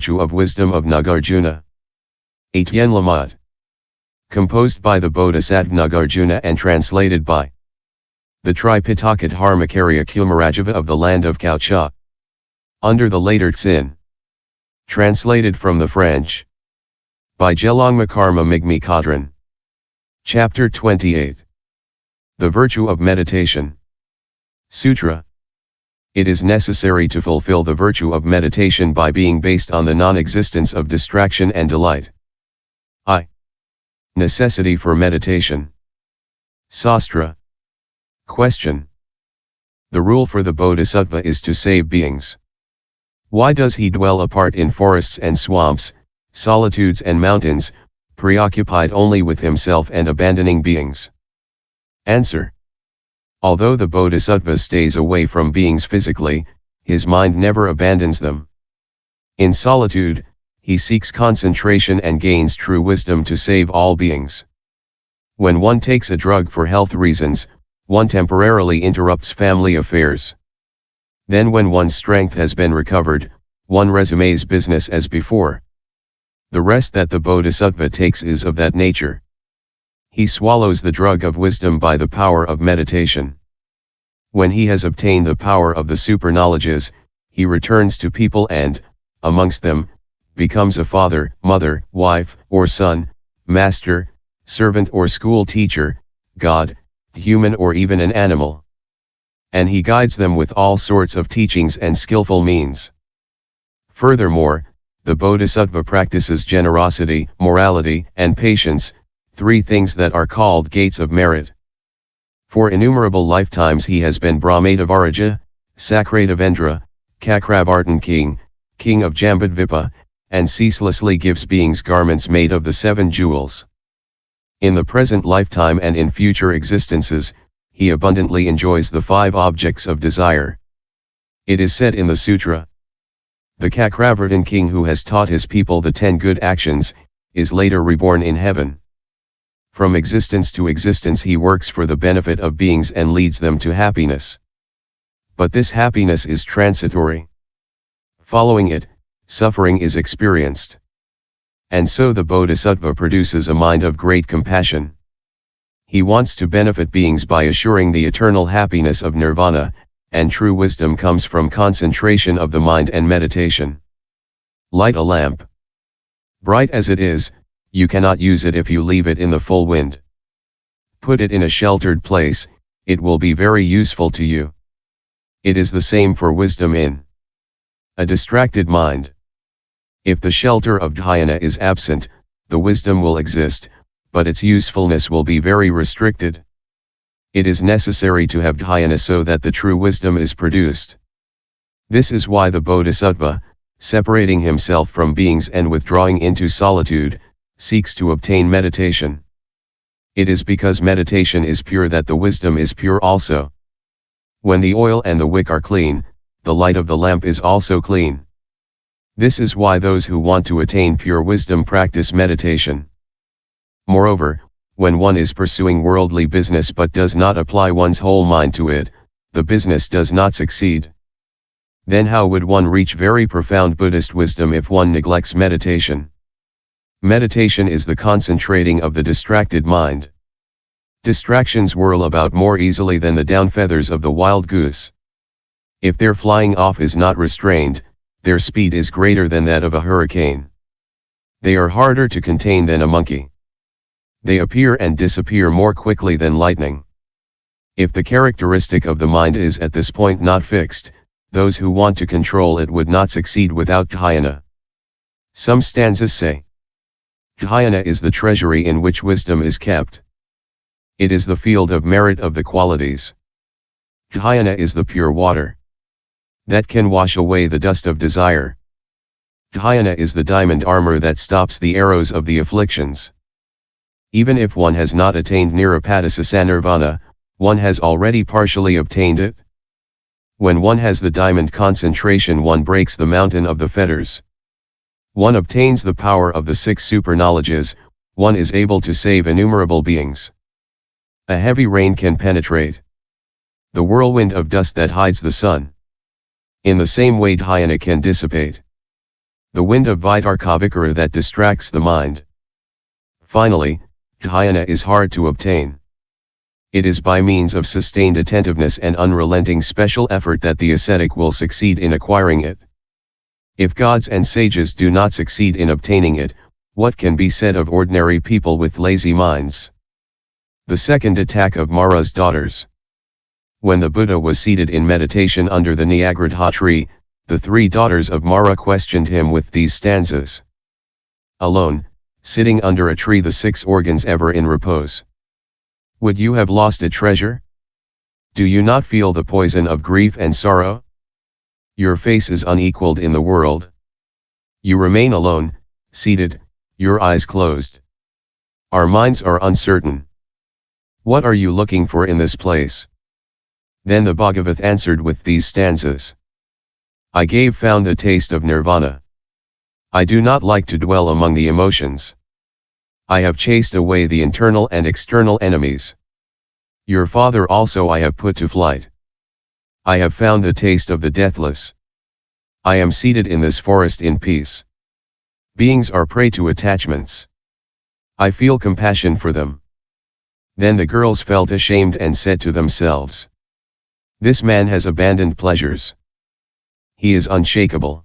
Virtue of Wisdom of Nagarjuna. Attained Lamad. Composed by the bodhisattva Nagarjuna and translated by the Tripitaka Dharmakarya Kumarajava of the land of Kaucha. Under the later Tsin. Translated from the French. By Gelongma Karma Migmi Chodron. Chapter 28. The Virtue of Meditation. Sutra. It is necessary to fulfill the virtue of meditation by being based on the non-existence of distraction and delight. I. Necessity for meditation. Sastra. Question. The rule for the bodhisattva is to save beings. Why does he dwell apart in forests and swamps, solitudes and mountains, preoccupied only with himself and abandoning beings? Answer. Although the bodhisattva stays away from beings physically, his mind never abandons them. In solitude, he seeks concentration and gains true wisdom to save all beings. When one takes a drug for health reasons, one temporarily interrupts family affairs. Then when one's strength has been recovered, one resumes business as before. The rest that the bodhisattva takes is of that nature. He swallows the drug of wisdom by the power of meditation. When he has obtained the power of the super knowledges, he returns to people and, amongst them, becomes a father, mother, wife, or son, master, servant or school teacher, god, human or even an animal. And he guides them with all sorts of teachings and skillful means. Furthermore, the bodhisattva practices generosity, morality, and patience, three things that are called gates of merit. For innumerable lifetimes he has been brahmadevaraja, sakradevendra, cakravartin king of jambudvipa, and ceaselessly gives beings garments made of the 7 jewels. In the present lifetime and in future existences, he abundantly enjoys the 5 objects of desire. It is said in the Sutra, the cakravrtin king who has taught his people the 10 good actions, is later reborn in heaven. From existence to existence he works for the benefit of beings and leads them to happiness. But this happiness is transitory. Following it, suffering is experienced. And so the bodhisattva produces a mind of great compassion. He wants to benefit beings by assuring the eternal happiness of nirvana, and true wisdom comes from concentration of the mind and meditation. Light a lamp. Bright as it is, you cannot use it if you leave it in the full wind. Put it in a sheltered place, it will be very useful to you. It is the same for wisdom in a distracted mind. If the shelter of dhyana is absent, the wisdom will exist, but its usefulness will be very restricted. It is necessary to have dhyana so that the true wisdom is produced. This is why the bodhisattva, separating himself from beings and withdrawing into solitude, seeks to obtain meditation. It is because meditation is pure that the wisdom is pure also. When the oil and the wick are clean, the light of the lamp is also clean. This is why those who want to attain pure wisdom practice meditation. Moreover, when one is pursuing worldly business but does not apply one's whole mind to it, the business does not succeed. Then how would one reach very profound Buddhist wisdom if one neglects meditation? Meditation is the concentrating of the distracted mind. Distractions whirl about more easily than the down feathers of the wild goose. If their flying off is not restrained, their speed is greater than that of a hurricane. They are harder to contain than a monkey. They appear and disappear more quickly than lightning. If the characteristic of the mind is at this point not fixed, those who want to control it would not succeed without dhyana. Some stanzas say, dhyana is the treasury in which wisdom is kept. It is the field of merit of the qualities. Dhyana is the pure water that can wash away the dust of desire. Dhyana is the diamond armor that stops the arrows of the afflictions. Even if one has not attained nirvana, one has already partially obtained it. When one has the diamond concentration, one breaks the mountain of the fetters. One obtains the power of the 6 super knowledges, one is able to save innumerable beings. A heavy rain can penetrate the whirlwind of dust that hides the sun. In the same way dhyana can dissipate the wind of vitarkavikara that distracts the mind. Finally, dhyana is hard to obtain. It is by means of sustained attentiveness and unrelenting special effort that the ascetic will succeed in acquiring it. If gods and sages do not succeed in obtaining it, what can be said of ordinary people with lazy minds? The second attack of Mara's daughters. When the Buddha was seated in meditation under the Nyagradha tree, the three daughters of Mara questioned him with these stanzas. Alone, sitting under a tree, the six organs ever in repose. Would you have lost a treasure? Do you not feel the poison of grief and sorrow? Your face is unequaled in the world. You remain alone, seated, your eyes closed. Our minds are uncertain. What are you looking for in this place? Then the Bhagavath answered with these stanzas. I found the taste of nirvana. I do not like to dwell among the emotions. I have chased away the internal and external enemies. Your father also I have put to flight. I have found the taste of the deathless. I am seated in this forest in peace. Beings are prey to attachments. I feel compassion for them. Then the girls felt ashamed and said to themselves, this man has abandoned pleasures. He is unshakable.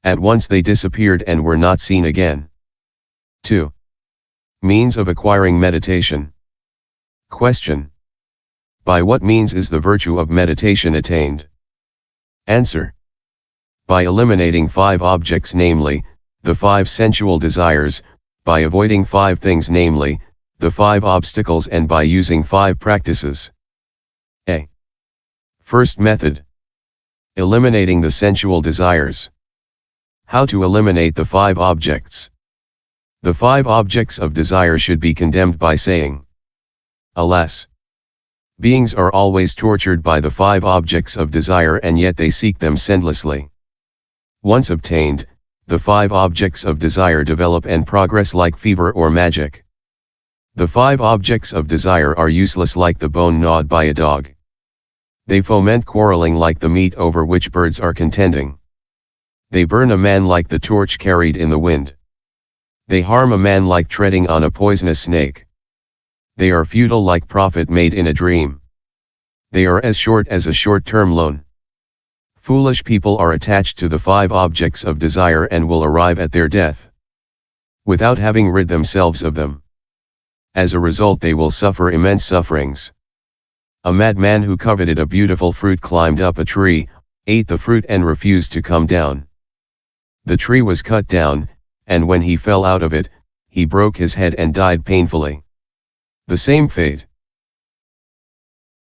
At once they disappeared and were not seen again. 2. Means of acquiring meditation. Question. By what means is the virtue of meditation attained? Answer. By eliminating 5 objects, namely, the 5 sensual desires, by avoiding 5 things, namely, the 5 obstacles, and by using 5 practices. A. First method. Eliminating the sensual desires. How to eliminate the 5 objects? The 5 objects of desire should be condemned by saying, alas! Beings are always tortured by the 5 objects of desire, and yet they seek them senselessly. Once obtained, the 5 objects of desire develop and progress like fever or magic. The 5 objects of desire are useless like the bone gnawed by a dog. They foment quarreling like the meat over which birds are contending. They burn a man like the torch carried in the wind. They harm a man like treading on a poisonous snake. They are futile like profit made in a dream. They are as short as a short-term loan. Foolish people are attached to the 5 objects of desire and will arrive at their death without having rid themselves of them. As a result, they will suffer immense sufferings. A madman who coveted a beautiful fruit climbed up a tree, ate the fruit and refused to come down. The tree was cut down, and when he fell out of it, he broke his head and died painfully. The same fate.